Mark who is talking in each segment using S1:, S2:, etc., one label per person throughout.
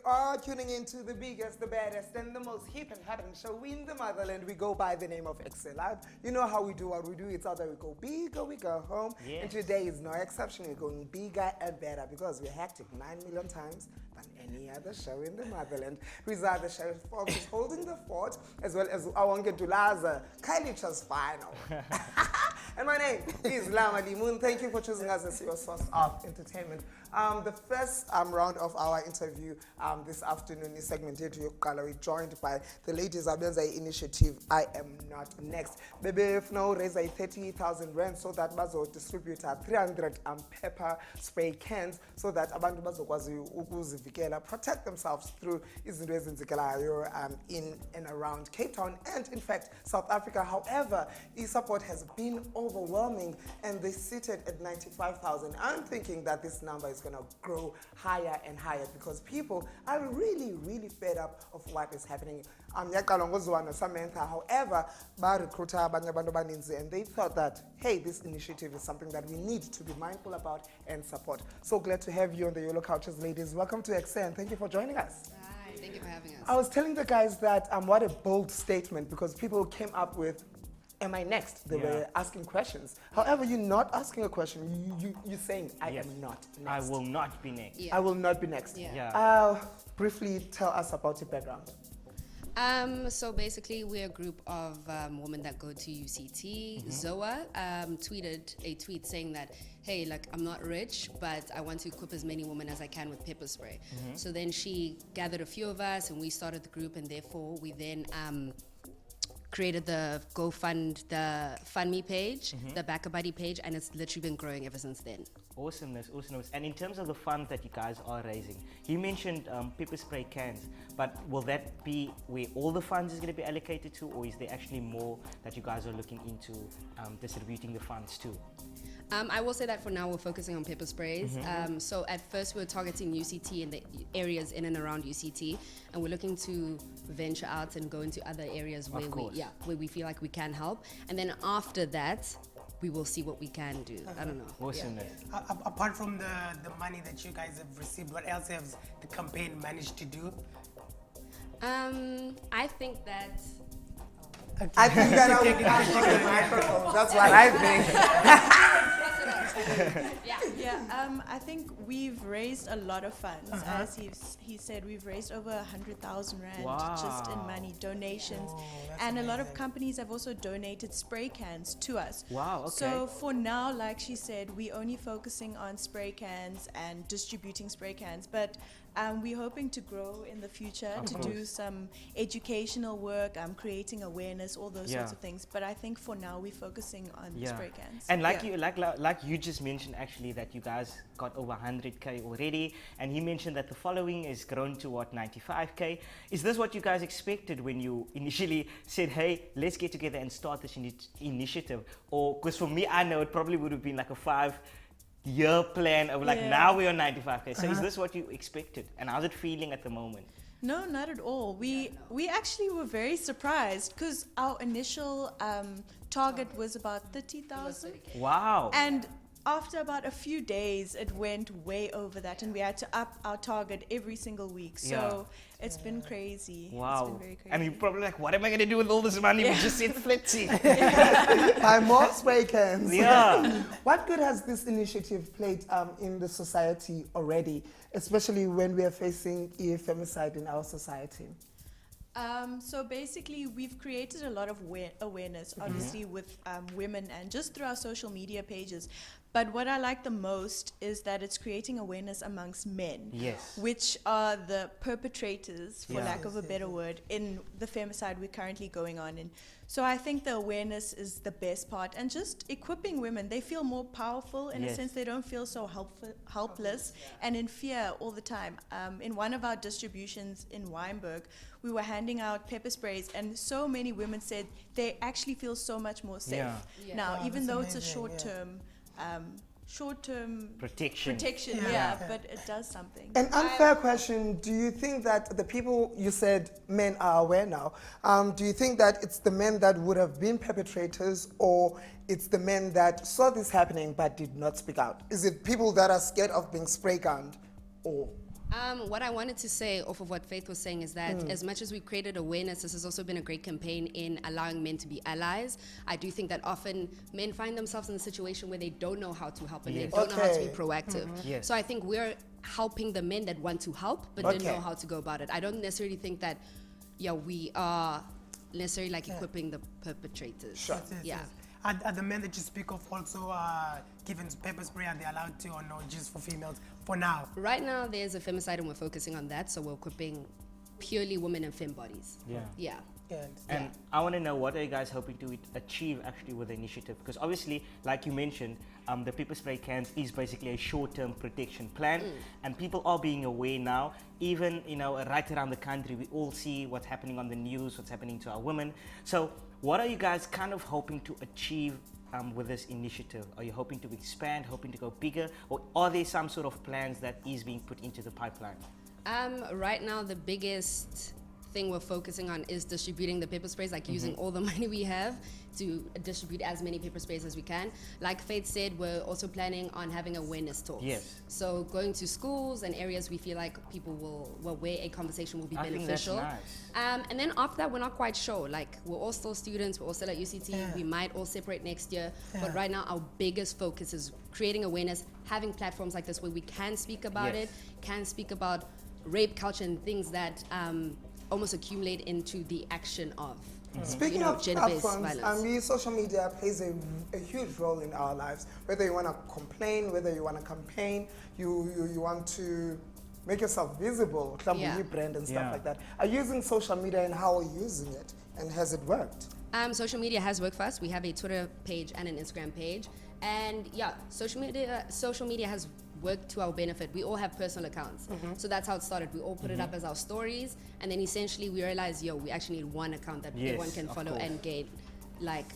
S1: Are tuning into the biggest, the baddest, and the most hip and happening show in the motherland. We go by the name of Ekse. You know how we do what we do. It's either we go big or we go home.
S2: Yes.
S1: And today is no exception. We're going bigger and better because we're hectic 9 million times than any other show in the motherland. Who's the sheriff who's holding the fort, as well as Awange Dulaza, Kailicha's final. And my name is Lama Moon. Thank you for choosing us as your source of entertainment. The first round of our interview this afternoon is segmented to We're joined by the Ladies Abenza Initiative, I Am Not Next. Baby, if now raise 30,000 rand so that bazo distribute 300 pepper spray cans so that abantu bazokwazi ukuzivikela, protect themselves through izinto ezenzekelayo in and around Cape Town and in fact South Africa. However, support has been overwhelming and they seated at 95,000. I'm thinking that this number is going to grow higher and higher because people are really fed up of what is happening. However, and they thought that, hey, this initiative is something that we need to be mindful about and support. So glad to have you on the Yellow Couches, ladies. Welcome to Ekse and thank you for joining us.
S3: Hi, thank you for having us.
S1: I was telling the guys that what a bold statement because people came up with, am I next? They were asking questions. However, you're not asking a question. You're saying, I am not next.
S2: I will not be next.
S1: I will not be next. Briefly tell us about your background.
S3: So basically, we're a group of women that go to UCT. Zoa tweeted a tweet saying that, hey, like, I'm not rich, but I want to equip as many women as I can with pepper spray. So then she gathered a few of us and we started the group, and therefore we then created the the FundMe page, the Back a Buddy page, and it's literally been growing ever since then.
S2: Awesomeness. And in terms of the funds that you guys are raising, you mentioned pepper spray cans, but will that be where all the funds is going to be allocated to, or is there actually more that you guys are looking into distributing the funds to?
S3: I will say that for now we're focusing on pepper sprays. So at first we were targeting UCT and the areas in and around UCT, and we're looking to venture out and go into other areas where we feel like we can help. And then after that, we will see what we can do. I don't know.
S2: Awesomeness.
S4: Apart from the money that you guys have received, what else has the campaign managed to do?
S3: I think that.
S1: I think that I will pass on the microphone. That's what I think.
S5: I think we've raised a lot of funds. As he said, we've raised over 100,000 rand just in money, donations. And a lot of companies have also donated spray cans to us.
S2: Wow, okay.
S5: So for now, like she said, we're only focusing on spray cans and distributing spray cans. But we're hoping to grow in the future do some educational work, creating awareness, all those sorts of things. But I think for now we're focusing on the spray cans.
S2: And like you just mentioned actually that you guys got over 100K already, and he mentioned that the following has grown to what, 95K. Is this what you guys expected when you initially said, hey, let's get together and start this initiative? Or because for me, I know it probably would have been like a 5-year plan of like now we're on 95K. So is this what you expected? And how's it feeling at the moment?
S5: No, not at all. We actually were very surprised because our initial target was about 30,000.
S2: Wow.
S5: And after about a few days, it went way over that, and we had to up our target every single week. So it's been crazy.
S2: Wow.
S5: It's been very crazy.
S2: And you're probably like, what am I going to do with all this money? We just said flitzy.
S1: Buy more spray cans.
S2: Yeah.
S1: What good has this initiative played in the society already, especially when we are facing femicide in our society?
S5: So basically, we've created a lot of awareness, obviously, with women and just through our social media pages. But what I like the most is that it's creating awareness amongst men, which are the perpetrators, for lack of a better word, in the femicide we're currently going on in. So I think the awareness is the best part, and just equipping women. They feel more powerful in a sense. They don't feel so helpless and in fear all the time. In one of our distributions in Wynberg, we were handing out pepper sprays, and so many women said they actually feel so much more safe now, even though it's a short-term protection, but it does something.
S1: An unfair question, do you think that the people, you said men are aware now, do you think that it's the men that would have been perpetrators, or it's the men that saw this happening but did not speak out? Is it people that are scared of being spray gunned, or?
S3: What I wanted to say off of what Faith was saying is that as much as we created awareness, this has also been a great campaign in allowing men to be allies. I do think that often men find themselves in a situation where they don't know how to help and they don't know how to be proactive.
S2: Yes.
S3: So I think we're helping the men that want to help but didn't know how to go about it. I don't necessarily think that, we are necessarily like equipping the perpetrators.
S1: Sure.
S3: Yeah.
S4: Are the men that you speak of also given pepper spray? Are they allowed to, or no, just for females for now?
S3: Right now, there's a femicide and we're focusing on that. So we're equipping purely women and femme bodies.
S2: Yeah.
S3: Yeah.
S4: Yeah.
S2: And I want to know, what are you guys hoping to achieve actually with the initiative? Because obviously, like you mentioned, the pepper spray cans is basically a short-term protection plan, and people are being aware now. Even right around the country, we all see what's happening on the news, what's happening to our women. So, what are you guys kind of hoping to achieve with this initiative? Are you hoping to expand, hoping to go bigger, or are there some sort of plans that is being put into the pipeline?
S3: Right now, the biggest thing we're focusing on is distributing the paper sprays, like using all the money we have to distribute as many paper sprays as we can. Like Faith said, we're also planning on having awareness talks.
S2: Yes.
S3: So going to schools and areas we feel like people where a conversation will be beneficial.
S2: I think that's nice.
S3: And then after that, we're not quite sure. Like, we're all still students, we're all still at UCT, we might all separate next year. But right now, our biggest focus is creating awareness, having platforms like this where we can speak about it, can speak about rape culture and things that almost accumulate into the action of
S1: Speaking of
S3: gender-based
S1: platforms,
S3: violence.
S1: social media plays a huge role in our lives. Whether you want to complain, whether you want to campaign, you want to make yourself visible,
S3: Yeah.
S1: brand and stuff
S2: Yeah.
S1: like that. Are you using social media, and how are you using it? And has it worked?
S3: Social media has worked for us. We have a Twitter page and an Instagram page. And social media has worked to our benefit. We all have personal accounts. So that's how it started. We all put it up as our stories. And then essentially we realized, we actually need one account that everyone can
S2: of
S3: follow
S2: course.
S3: and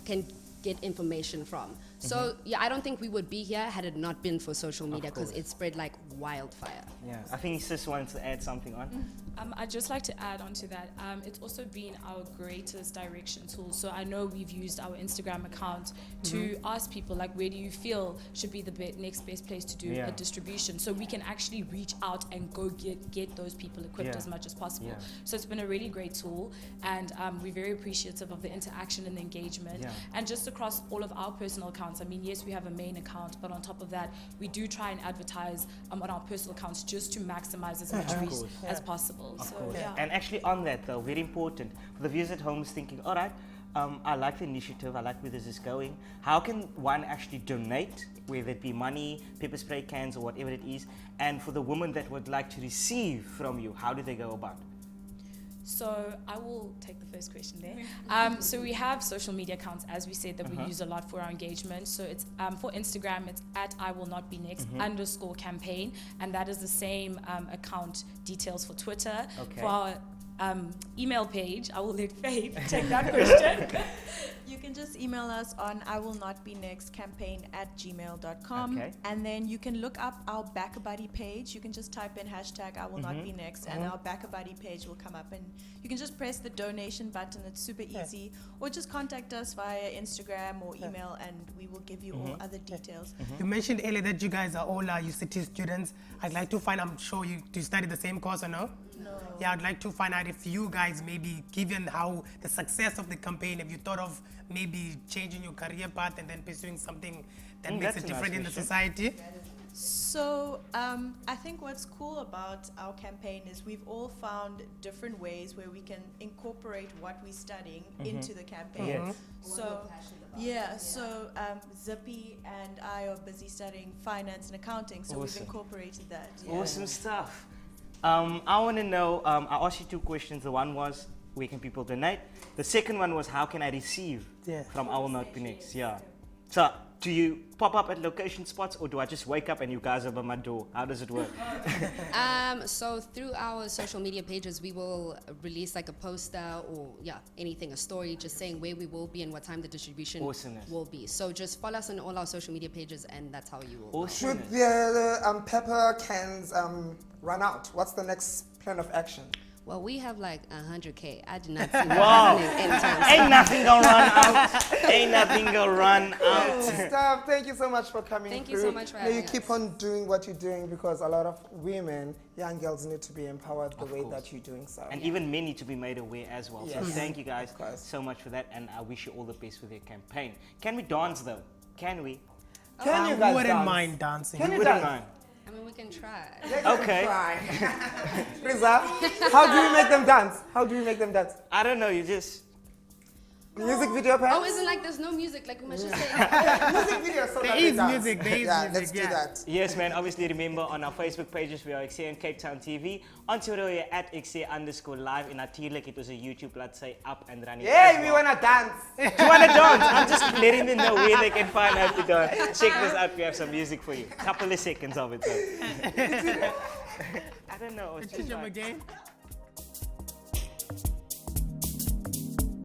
S3: can get information from. So I don't think we would be here had it not been for social media, because it spread like wildfire.
S2: Yeah, I think Sis wants to add something on.
S6: I'd just like to add on to that. It's also been our greatest direction tool. So I know we've used our Instagram account to ask people, like, where do you feel should be the next best place to do a distribution? So we can actually reach out and go get those people equipped as much as possible.
S2: Yeah.
S6: So it's been a really great tool, and we're very appreciative of the interaction and the engagement.
S2: Yeah.
S6: And just across all of our personal accounts, I mean, yes, we have a main account, but on top of that, we do try and advertise on our personal accounts just to maximize as much reach as possible. So, yeah.
S2: And actually on that though, very important, for the viewers at home is thinking, all right, I like the initiative, I like where this is going. How can one actually donate, whether it be money, pepper spray cans, or whatever it is? And for the woman that would like to receive from you, how do they go about it?
S6: So I will take the first question there. So we have social media accounts, as we said, that we use a lot for our engagement. So it's for Instagram, it's at I will not be next _ campaign, and that is the same account details for Twitter.
S2: Okay.
S6: For our email page, I will let Faith take that question.
S5: You can just email us on iwillnotbenextcampaign@gmail.com.
S2: Okay.
S5: And then you can look up our Back a Buddy page. You can just type in hashtag #IWillNotBeNext and our Back a Buddy page will come up, and you can just press the donation button. It's super easy. Or just contact us via Instagram or email and we will give you all other details.
S4: You mentioned earlier that you guys are all UCT students. I'd like to find, I'm sure you study the same course or no?
S5: No.
S4: Yeah, I'd like to find out if you guys, maybe given how the success of the campaign, have you thought of maybe changing your career path and then pursuing something that makes
S2: that's
S4: it
S2: a nice
S4: different in the
S2: question.
S4: society?
S5: So I think what's cool about our campaign is we've all found different ways where we can incorporate what we're studying into the campaign.
S2: Yes.
S5: So Zippy and I are busy studying finance and accounting, so we've
S2: Awesome.
S5: incorporated that.
S2: Awesome stuff. I want to know, I asked you two questions. The one was, where can people donate? The second one was, how can I receive from I Will Not Be Next? Yeah. So, do you pop up at location spots, or do I just wake up and you guys are by my door? How does it work?
S3: So through our social media pages, we will release like a poster or anything, a story, just saying where we will be and what time the distribution
S2: Awesomeness.
S3: will be. So just follow us on all our social media pages, and that's how you will.
S2: Awesome.
S1: Should the pepper cans run out? What's the next plan of action?
S3: Well, we have like 100K. I do not see that
S2: Wow.
S3: happening anytime soon.
S2: Ain't nothing gonna run out. Ain't nothing gonna run out.
S1: Steph, thank you so much for coming
S3: Thank
S1: through.
S3: you so much for
S1: May you
S3: having
S1: keep
S3: us.
S1: on doing what you're doing because a lot of women, young girls need to be empowered the way that you're doing so.
S2: And even men need to be made aware as well. So
S1: Yes.
S2: thank you guys
S1: Of course.
S2: so much for that, and I wish you all the best with your campaign. Can we dance though? Can we?
S1: Can you
S4: I
S1: guys
S4: wouldn't
S1: dance?
S4: mind dancing.
S1: Can you
S2: Wouldn't
S1: dance?
S2: mind.
S3: I mean, we can try.
S2: Okay.
S1: Riza, how do we make them dance? How do we make them dance?
S2: I don't know. You just.
S1: Music video perhaps?
S3: Oh, isn't like there's no music? Like we must just say.
S1: Music video so
S4: There
S1: that
S4: is
S1: they dance.
S4: music, there is
S1: yeah,
S4: music,
S1: let's do
S4: yeah.
S1: that.
S2: Yes, man. Obviously, remember on our Facebook pages, we are Ekse and Cape Town TV. On Twitter, we are at Ekse_live. In natuurlijk, it was a YouTube, let's say, up and running.
S1: Yeah,
S2: as
S1: we
S2: well.
S1: wanna dance.
S2: Do you want to dance? I'm just letting them know where they can find out to dance. Check this out. We have some music for you. Couple of seconds of it, though. I don't know. It's just
S4: Teach them
S2: like-
S4: again.